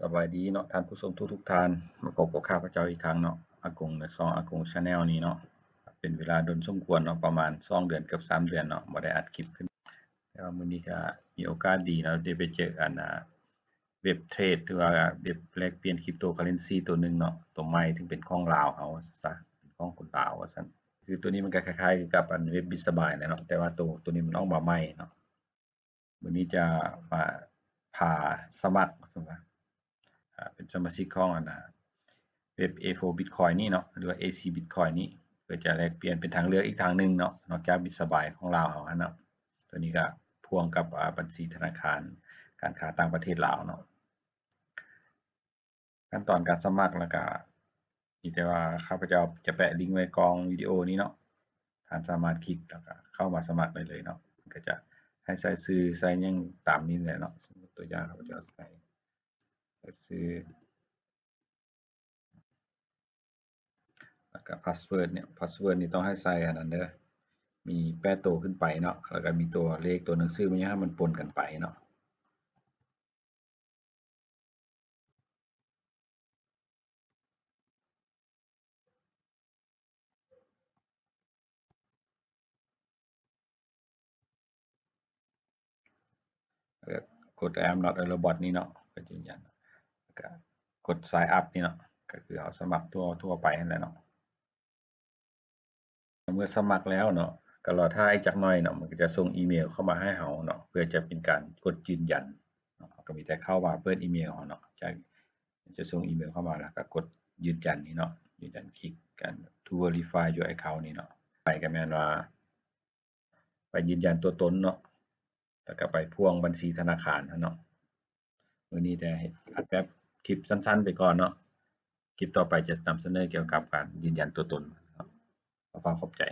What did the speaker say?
สบายดีเนาะท่านผู้ชมทุกท่านมาพบกับข้าพเจ้าอีกครั้งเนาะอากงในซองอากงชาแนลนี้เนาะเป็นเวลาดนสมควรเนาะประมาณ2 เดือนเกือบ3 เดือนเนาะบ่ได้อัดคลิปขึ้นแต่ว่ามื้อนี้ก็มีโอกาสดีเนาะได้ไปเจอกันเว็บเทรดหรือว่าเว็บแลกเปลี่ยนคริปโตเคอเรนซีตัวหนึ่งเนาะตัวใหม่ถึงเป็นของลาวเฮาซะเป็นของคนลาวว่าซั่นคือตัวนี้มันก็คล้ายๆกับเว็บบิตสบายแหละเนาะแต่ว่าตัวนี้มันออกมาใหม่เนาะมื้อนี้จะมาพาสมัครว่าซั่นซะ เป็นสมาชิกของเว็บ A4 Bitcoin นี่เนาะหรือว่า AC Bitcoin นี่เพื่อจะแลกเปลี่ยนเป็นทางเลือกอีกทางหนึ่งเนาะนอกจากบิตสบายของลาวเขาเนาะตัวนี้ก็พ่วงกับบัญชีธนาคารการค้าต่างประเทศลาวเนาะขั้นตอนการสมัครแล้วก็มีแต่ว่าข้าพเจ้าจะแปะลิงก์ไว้กองวิดีโอนี้เนาะท่านสามารถคลิกแล้วก็เข้ามาสมัครได้เลยเนาะก็จะให้ใส่ชื่อใส่หยังตามนี้แหละเนาะสมมุติตัวอย่างข้าพเจ้าใส่ชื่อ แล้วก็พาสเวิร์ดเนี่ยพาสเวิร์ดนี่ต้องให้ใส่อันนั้นเด้อมี8ตัวขึ้นไปเนาะแล้วก็มีตัวเลขตัวหนังสือมันอย่าให้มันปนกันไปเนาะแล้วก็กด I am not a robot นี่เนาะก็ยืนยันแล้วก็กด sign up นี่เนาะก็คือเอาสมัครทั่วไปนั่นแหละเนาะเมื่อสมัครแล้วเนาะก็รอท่าอีกจักหน่อยเนาะมันก็จะส่งอีเมลเข้ามาให้เราเนาะเพื่อจะเป็นการกดยืนยันเนาะก็มีแต่เข้ามาเปิดอีเมลเราเนาะจะส่งอีเมลเข้ามาแล้วก็กดยืนยันนี่เนาะยืนยันคลิกกัน to verify your account นี่เนาะไปก็แม่นว่าไปยืนยันตัวตนเนาะแล้วก็ไปพ่วงบัญชีธนาคารเนาะมื้อนี้แต่อัดแบบคลิปสั้นๆไปก่อนเนาะคลิปต่อไปจะนำเสนอเกี่ยวกับการยืนยันตัวตนครับขอความเข้าใจ